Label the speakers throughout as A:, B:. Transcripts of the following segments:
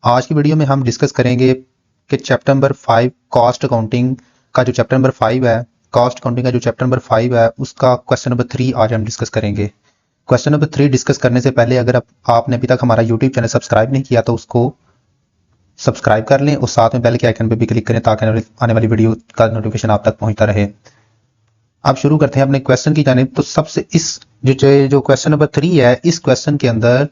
A: आज की वीडियो में हम डिस्कस करेंगे कि चैप्टर नंबर 5 कॉस्ट अकाउंटिंग का जो चैप्टर नंबर 5 है, कॉस्ट अकाउंटिंग का जो चैप्टर नंबर 5 है उसका क्वेश्चन नंबर 3 आज हम डिस्कस करेंगे। क्वेश्चन नंबर 3 डिस्कस करने से पहले अगर आपने अभी तक हमारा यूट्यूब चैनल सब्सक्राइब नहीं किया तो उसको सब्सक्राइब कर लें और साथ में बेल के आइकन पर भी क्लिक करें ताकि आने वाली वीडियो का नोटिफिकेशन आप तक पहुंचता रहे। अब शुरू करते हैं अपने क्वेश्चन की जानिब। तो सबसे इस जो क्वेश्चन नंबर 3 है, इस क्वेश्चन के अंदर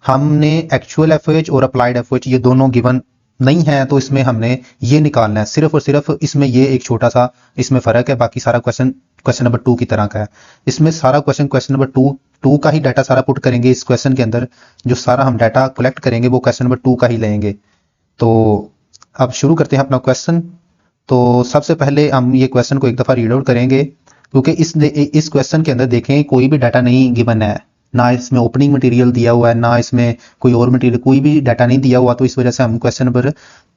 A: हमने एक्चुअल एफओएच और अप्लाइड एफओएच ये दोनों गिवन नहीं है, तो इसमें हमने ये निकालना है। सिर्फ और सिर्फ इसमें ये एक छोटा सा इसमें फर्क है, बाकी सारा क्वेश्चन नंबर 2 की तरह का है। इसमें सारा क्वेश्चन नंबर टू का ही डाटा सारा पुट करेंगे इस क्वेश्चन के अंदर। जो सारा हम डाटा कलेक्ट करेंगे वो क्वेश्चन नंबर 2 का ही लेंगे। तो अब शुरू करते हैं अपना क्वेश्चन। तो सबसे पहले हम ये क्वेश्चन को एक दफा रीड आउट करेंगे, क्योंकि इस क्वेश्चन के अंदर देखें कोई भी डाटा नहीं गिवन है, ना इसमें ओपनिंग मटेरियल दिया हुआ है, ना इसमें कोई और मटेरियल, कोई भी डाटा नहीं दिया हुआ। तो इस वजह से हम क्वेश्चन नंबर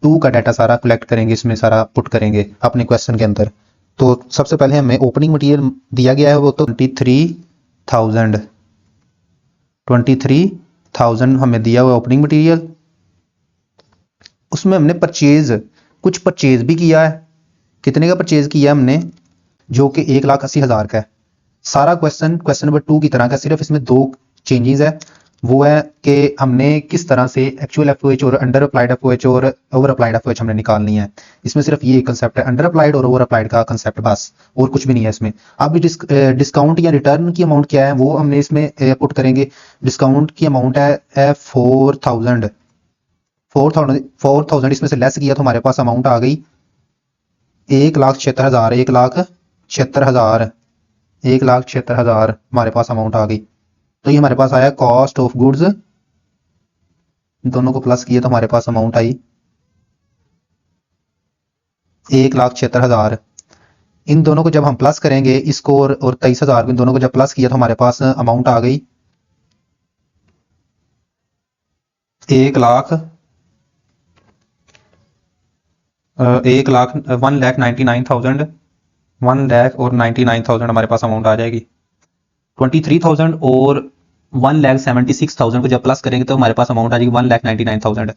A: 2 का डाटा सारा कलेक्ट करेंगे, इसमें सारा पुट करेंगे अपने क्वेश्चन के अंदर। तो सबसे पहले हमें ओपनिंग मटेरियल दिया गया है, वो तो 23,000 हमें दिया हुआ ओपनिंग मटेरियल। उसमें हमने कुछ परचेज भी किया है। कितने का परचेज किया है हमने? जो कि 1,80,000 का है। सारा क्वेश्चन नंबर 2 की तरह का, सिर्फ इसमें 2 चेंजेस है। वो है कि हमने किस तरह से एक्चुअल एफओएच और अंडर अप्लाइड एफओएच और ओवर अप्लाइड एफओएच हमने निकालनी है। इसमें सिर्फ ये कंसेप्ट है, अंडर अप्लाइड और ओवर अप्लाइड का कंसेप्ट, बस और कुछ भी नहीं है इसमें। अब डिस्काउंट या रिटर्न की अमाउंट क्या है वो हमने इसमें पुट करेंगे। डिस्काउंट की अमाउंट है 4,000। 4,000 इसमें से लेस किया तो हमारे पास अमाउंट आ गई 1,76,000। 1,76,000 हमारे पास अमाउंट आ गई। तो ये हमारे पास आया कॉस्ट ऑफ गुड्स। दोनों को प्लस किया तो हमारे पास अमाउंट आई 1,76,000। इन दोनों को जब हम प्लस करेंगे, इसको और 23,000 इन दोनों को जब प्लस किया तो हमारे पास अमाउंट आ गई 1,99,000। 1,99,000 हमारे पास अमाउंट आ जाएगी। 23,000 और 1,76,000 को जब प्लस करेंगे तो हमारे पास अमाउंट आ जाएगी 1,99,000।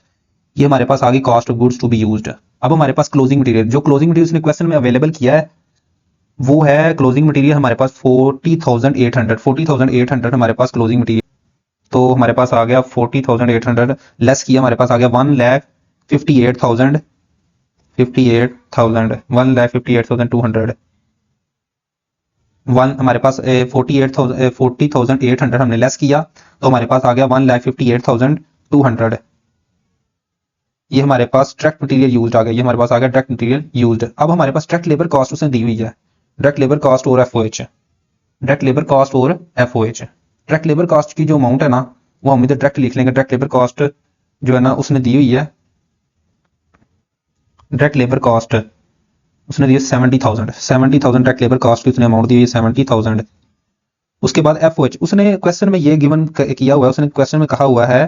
A: ये हमारे पास आ गई cost of goods to be used. अब हमारे पास क्लोजिंग मटेरियल, जो क्लोजिंग मटेरियल ने क्वेश्चन में अवेलेबल किया है वो है क्लोजिंग मटेरियल हमारे पास 40,800 हमारे पास क्लोजिंग मटेरियल। तो हमारे पास आ गया 40,800 लेस किया, हमारे पास आ गया 1,58,000। 1,58,200 हमारे पास 40,800 हमने लेस किया तो हमारे पास आ गया 1,58,200। ये हमारे पास डायरेक्ट मटेरियल यूज्ड आ गया। ये हमारे पास आ गया डायरेक्ट मटेरियल यूज्ड। अब हमारे पास डायरेक्ट लेबर कॉस्ट उसने दी हुई है, डायरेक्ट लेबर कॉस्ट और एफओएच। डायरेक्ट लेबर कॉस्ट और एफओएच, डायरेक्ट लेबर कॉस्ट की जो अमाउंट है ना वो हम इधर डायरेक्ट लिख लेंगे। डायरेक्ट लेबर कॉस्ट जो है ना उसने दी हुई है, डायरेक्ट लेबर कॉस्ट उसने दी है 70,000 डायरेक्ट लेबर कॉस्ट की उसने अमाउंट दी हुई है 70,000। उसके बाद एफओएच उसने क्वेश्चन में ये गिवन किया हुआ है, उसने क्वेश्चन में कहा हुआ है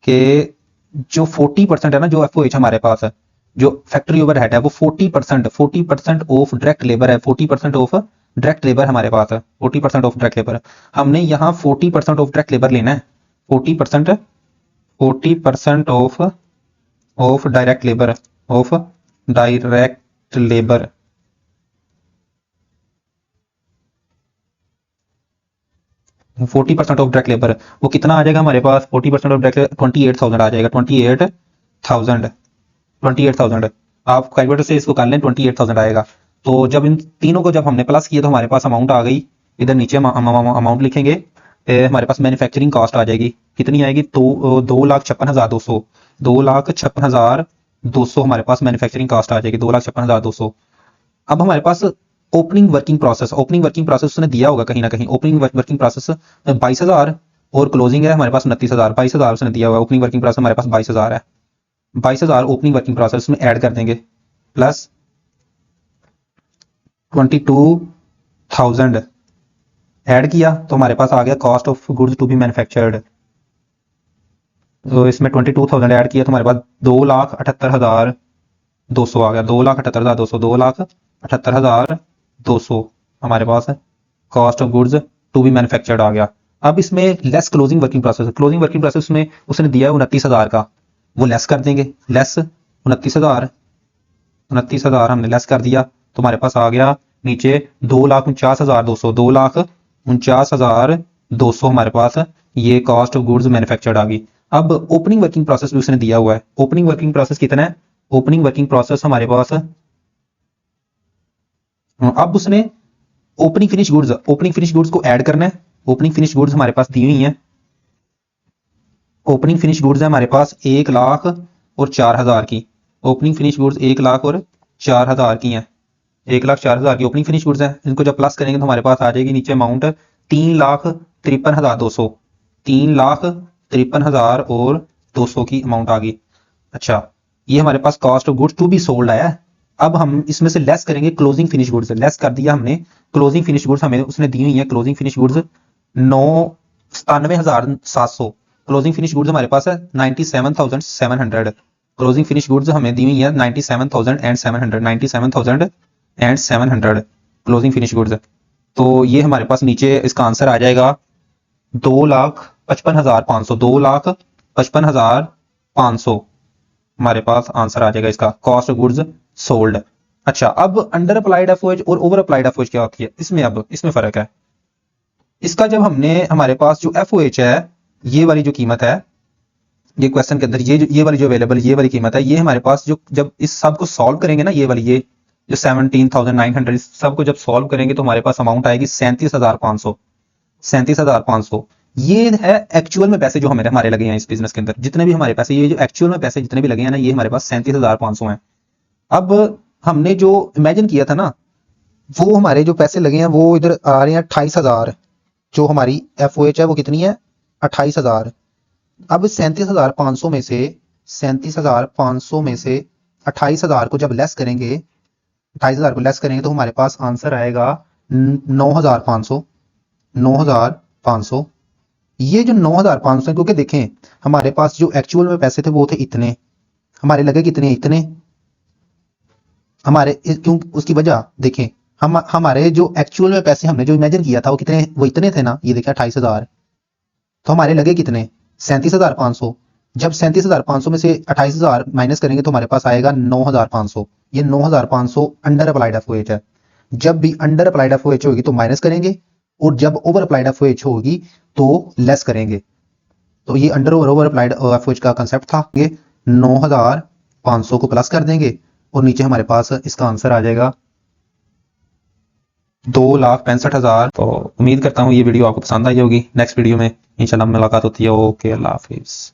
A: कि जो 40% है ना, जो एफओएच हमारे पास है, जो फैक्ट्री ओवरहेड है वो 40% ऑफ डायरेक्ट लेबर है। 40% ऑफ डायरेक्ट लेबर हमारे पास है, 40% ऑफ डायरेक्ट लेबर। हमने यहाँ 40% ऑफ डायरेक्ट लेबर लेना है। 40% of direct labour, of direct labour. Of direct labour वो कितना आ जाएगा हमारे पास? 40% ऑफ डायरेक्ट 28,000 आ जाएगा। 28,000 आप कैलकुलेटर से इसको कर लें, 28,000 आएगा। तो जब इन तीनों को जब हमने प्लस किया तो हमारे पास अमाउंट आ गई। इधर नीचे अमाउंट लिखेंगे। हमारे पास मैन्युफैक्चरिंग कॉस्ट आ जाएगी। कितनी आएगी? तो 2,56,200। 2,56,200 हमारे पास मैन्युफैक्चरिंग कॉस्ट आ जाएगी, 2,56,200। अब हमारे पास ओपनिंग वर्किंग प्रोसेस उसने दिया होगा कहीं ना कहीं। ओपनिंग वर्किंग प्रोसेस 22,000 और क्लोजिंग है हमारे पास 29,000। 22,000 उसने दिया हुआ। ओपनिंग वर्किंग प्रोसेस हमारे पास 22,000 है। 22,000 ओपनिंग वर्किंग प्रोसेस में ऐड कर देंगे, प्लस 22,000 ऐड किया तो हमारे पास आ गया cost of goods to be manufactured. तो इसमें 22,000 ऐड किया तो हमारे पास 2,78,200 आ गया। 2,78,200 2,78,200 हमारे पास cost of goods to be manufactured आ गया। अब इसमें लेस क्लोजिंग वर्किंग प्रोसेस में उसने दिया है 29,000 का। वो लेस कर देंगे। लेस 29,000 हमने लेस कर दिया तो हमारे पास आ गया नीचे 2,49,200, 2,49,200 हमारे पास ये कॉस्ट ऑफ गुड्स मैन्युफैक्चर्ड आ गई। अब ओपनिंग वर्किंग प्रोसेस भी उसने दिया हुआ है। ओपनिंग वर्किंग प्रोसेस कितना है? ओपनिंग वर्किंग प्रोसेस हमारे पास, अब उसने ओपनिंग फिनिश गुड्स को ऐड करना है। ओपनिंग फिनिश गुड्स हमारे पास दी हुई हैं। ओपनिंग फिनिश गुड्स है हमारे पास 1,04,000 की। ओपनिंग फिनिश गुड्स 1,04,000 की हैं। 1,04,000 की ओपनिंग फिनिश गुड्स है। इनको जब प्लस करेंगे तो हमारे पास आ जाएगी नीचे अमाउंट 3,53,200, 3,53,200 की अमाउंट आ गई। अच्छा, ये हमारे पास cost of goods to be sold आया है। अब हम इसमें से लेस करेंगे क्लोजिंग फिनिश गुड्स। लेस कर दिया हमने क्लोजिंग फिनिश गुड्स, हमें उसने दी हुई है closing finish goods 97,700। Closing finish goods हमारे पास है 97,700। क्लोजिंग फिनिश गुड्स हमें दी हुई है 97,700, 97,700 क्लोजिंग फिनिश गुड्स। तो ये हमारे पास नीचे इसका आंसर आ जाएगा 2,55,500, 2,55,500 हमारे पास आंसर आ जाएगा इसका कॉस्ट ऑफ गुड्स सोल्ड। अच्छा, अब अंडर अप्लाइड एफओएच और ओवर अप्लाइड एफओएच क्या होती है इसमें? अब इसमें फर्क है। इसका जब हमने हमारे पास जो एफओएच है, ये वाली जो कीमत है, ये क्वेश्चन के अंदर ये वाली जो अवेलेबल ये वाली कीमत है, ये हमारे पास जो जब इस सब को सॉल्व करेंगे ना, ये वाली ये जो 17,900 इस सब को जब सॉल्व करेंगे तो हमारे पास अमाउंट आएगी 37,500। 37,500 ये है एक्चुअल में पैसे जो हमारे लगे हैं इस बिजनेस के अंदर। जितने भी हमारे पैसे, ये जो एक्चुअल में पैसे जितने भी लगे हैं ना, ये हमारे पास 37,500 हैं। अब हमने जो इमेजिन किया था ना, वो हमारे जो पैसे लगे हैं वो इधर आ रहे हैं 28,000। जो हमारी एफओएच है वो कितनी है? 28,000। अब 37,500 में से 37,500 में से 28,000 को जब लेस करेंगे, 28,000 को लेस करेंगे तो हमारे पास आंसर आएगा 9,500। 9,500 ये जो 9,500 है, क्योंकि देखें हमारे पास जो एक्चुअल में पैसे थे वो थे इतने, हमारे लगे कितने? इतने। हमारे क्यों? उसकी वजह देखें, हम हमारे जो एक्चुअल में पैसे हमने जो इमेजिन किया था वो कितने? वो इतने थे ना, ये देखें 28,000। तो हमारे लगे कितने? 37,500। जब 37,500 में से 28,000 माइनस करेंगे तो हमारे पास आएगा 9,500। ये 9,500 अंडर अप्लाइड एफओएच है। जब भी अंडर अप्लाइड एफओएच होगी तो माइनस करेंगे, और जब ओवर अप्लाइड एफओएच होगी तो लेस करेंगे। तो ये अंडर और ओवर अप्लाइड एफओएच का कंसेप्ट था। ये 9,500 को प्लस कर देंगे और नीचे हमारे पास इसका आंसर आ जाएगा 2,65,000। तो उम्मीद करता हूँ ये वीडियो आपको पसंद आई होगी। नेक्स्ट वीडियो में इंशाल्लाह मुलाकात होती है। ओके, अल्लाह हाफिज।